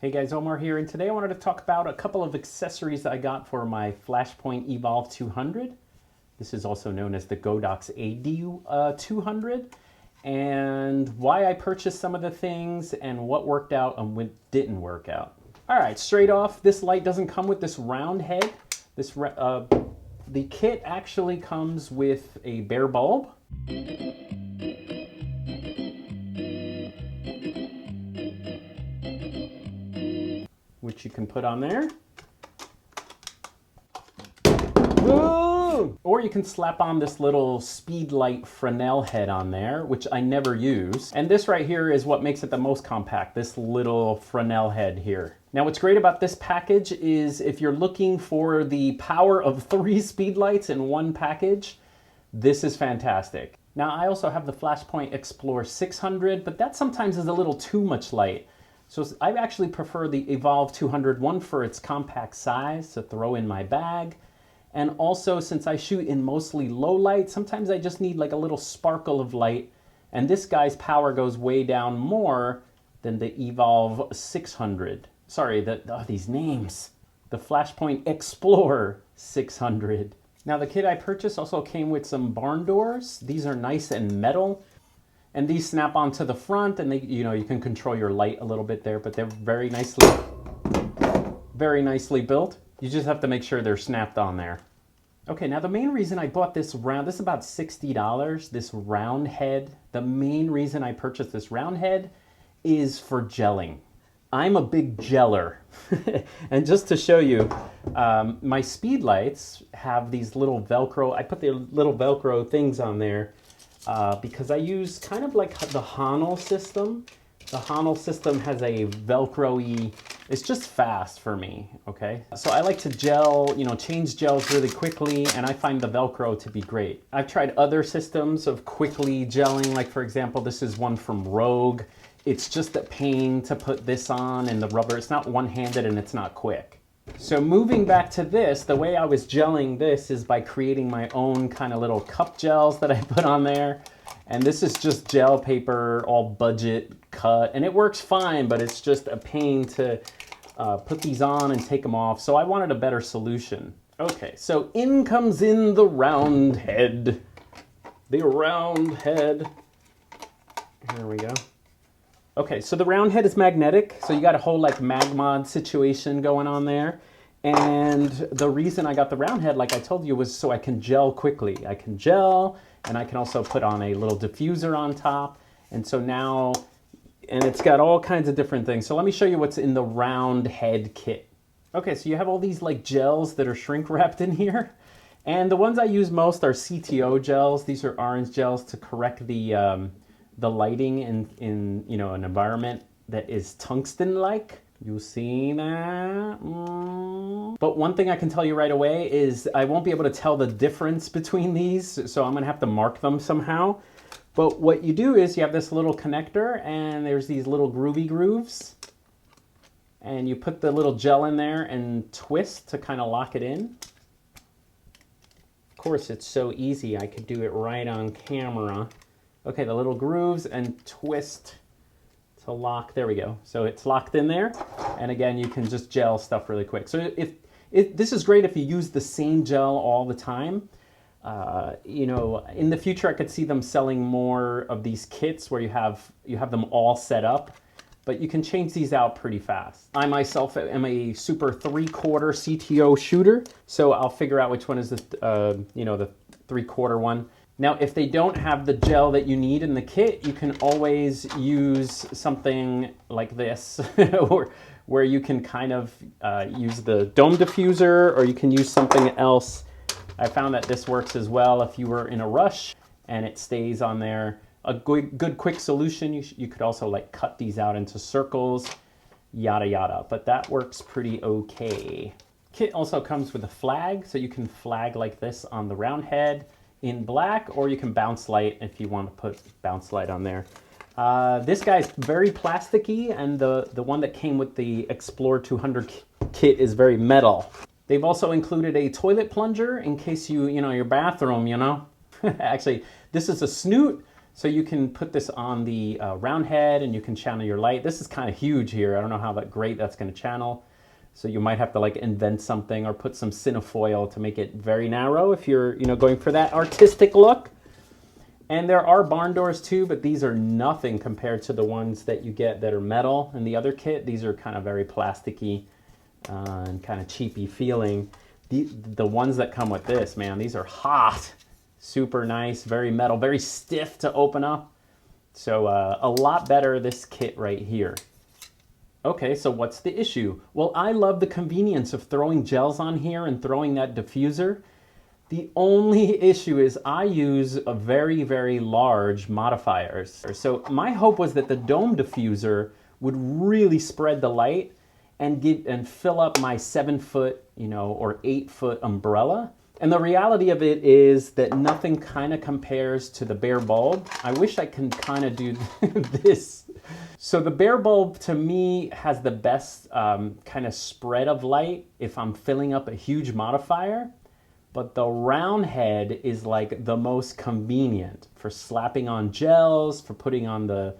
Hey guys, Omar here, and today I wanted to talk about a couple of accessories that I got for my Flashpoint evolv200. This is also known as the Godox AD200, and why I purchased some of the things and what worked out and what didn't work out. All right, straight off, this light doesn't come with this round head. The kit actually comes with a bare bulb. Which you can put on there. Woo! Or you can slap on this little speed light Fresnel head on there, which I never use. And this right here is what makes it the most compact, this little Fresnel head here. Now what's great about this package is if you're looking for the power of 3 speed lights in one package, this is fantastic. Now I also have the Flashpoint Explore 600, but that sometimes is a little too much light. So I actually prefer the evolv200 one for its compact size to throw in my bag. And also, since I shoot in mostly low light, sometimes I just need like a little sparkle of light. And this guy's power goes way down more than the evolv 600. Sorry, these names. The Flashpoint Explorer 600. Now the kit I purchased also came with some Barndoors. These are nice and metal. And these snap onto the front, and you can control your light a little bit there, but they're very nicely built. You just have to make sure they're snapped on there. Okay, now the main reason I bought this is about $60, this Roundhead. The main reason I purchased this Roundhead is for gelling. I'm a big geller. And just to show you, my speed lights have these little Velcro, I put the little Velcro things on there. Because I use kind of like the Honel system. The Honel system has a Velcro-y, it's just fast for me, okay? So I like to gel, change gels really quickly, and I find the Velcro to be great. I've tried other systems of quickly gelling, like for example, this is one from Rogue. It's just a pain to put this on, and the rubber, it's not one-handed and it's not quick. So moving back to this, the way I was gelling this is by creating my own kind of little cup gels that I put on there. And this is just gel paper, all budget cut, and it works fine, but it's just a pain to put these on and take them off. So I wanted a better solution. Okay, so in comes in the Roundhead. The Roundhead. Here we go. Okay, so the Roundhead is magnetic, so you got a whole like mag-mod situation going on there. And the reason I got the Roundhead, like I told you, was so I can gel quickly. I can gel, and I can also put on a little diffuser on top. And so now, and it's got all kinds of different things. So let me show you what's in the Roundhead kit. Okay, so you have all these like gels that are shrink wrapped in here. And the ones I use most are CTO gels. These are orange gels to correct the lighting in an environment that is tungsten-like. You see that? But one thing I can tell you right away is I won't be able to tell the difference between these, so I'm gonna have to mark them somehow. But what you do is you have this little connector, and there's these little groovy grooves, and you put the little gel in there and twist to kind of lock it in. Of course, it's so easy, I could do it right on camera. Okay, the little grooves and twist to lock. There we go. So it's locked in there. And again, you can just gel stuff really quick. So this is great if you use the same gel all the time. In the future, I could see them selling more of these kits where you have them all set up, but you can change these out pretty fast. I myself am a super 3/4 CTO shooter, so I'll figure out which one is the 3/4 one. Now, if they don't have the gel that you need in the kit, you can always use something like this, where you can kind of use the dome diffuser, or you can use something else. I found that this works as well if you were in a rush and it stays on there. A good quick solution, you could also like cut these out into circles, yada yada, but that works pretty okay. Kit also comes with a flag, so you can flag like this on the Roundhead in black, or you can bounce light if you want to put bounce light on there. This guy's very plasticky, and the one that came with the Explore 200 kit is very metal. They've also included a toilet plunger in case your bathroom, Actually, this is a snoot, So you can put this on the Roundhead and you can channel your light. This is kind of huge here. I don't know how great that's going to channel. So you might have to like invent something or put some cinefoil to make it very narrow if you're, you know, going for that artistic look. And there are Barndoors too, but these are nothing compared to the ones that you get that are metal in the other kit. These are kind of very plasticky and kind of cheapy feeling. The ones that come with this, man, these are hot. Super nice, very metal, very stiff to open up. So a lot better, this kit right here. Okay, so what's the issue? Well, I love the convenience of throwing gels on here and throwing that diffuser. The only issue is I use a very, very large modifiers. So my hope was that the dome diffuser would really spread the light and fill up my 7-foot, you know, or 8-foot umbrella. And the reality of it is that nothing kind of compares to the bare bulb. I wish I can kind of do this. So the bare bulb to me has the best kind of spread of light if I'm filling up a huge modifier. But the Roundhead is like the most convenient for slapping on gels, for putting on the,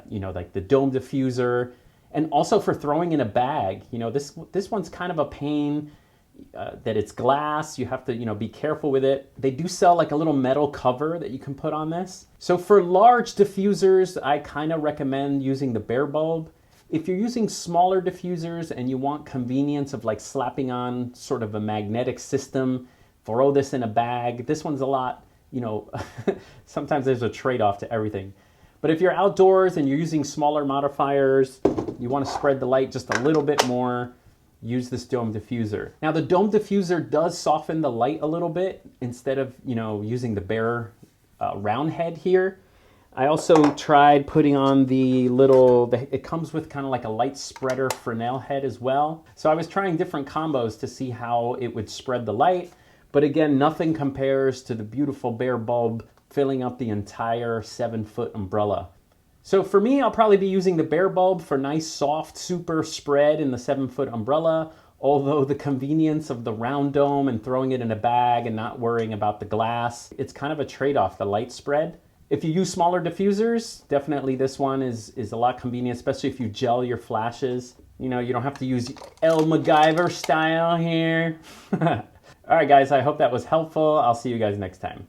you know, like the dome diffuser, and also for throwing in a bag. You know, this one's kind of a pain. That it's glass, you have to, you know, be careful with it. They do sell like a little metal cover that you can put on this. So for large diffusers, I kind of recommend using the bare bulb. If you're using smaller diffusers and you want convenience of like slapping on sort of a magnetic system, throw this in a bag. This one's a lot, you know, sometimes there's a trade-off to everything. But if you're outdoors and you're using smaller modifiers, you want to spread the light just a little bit more, use this dome diffuser. Now the dome diffuser does soften the light a little bit instead of, you know, using the bare Roundhead here. I also tried putting on the little, it comes with kind of like a light spreader Fresnel head as well. So I was trying different combos to see how it would spread the light. But again, nothing compares to the beautiful bare bulb filling up the entire 7-foot umbrella. So for me, I'll probably be using the bare bulb for nice, soft, super spread in the 7-foot umbrella, although the convenience of the round dome and throwing it in a bag and not worrying about the glass, it's kind of a trade-off, the light spread. If you use smaller diffusers, definitely this one is a lot convenient, especially if you gel your flashes. You know, you don't have to use El MacGyver style here. All right, guys, I hope that was helpful. I'll see you guys next time.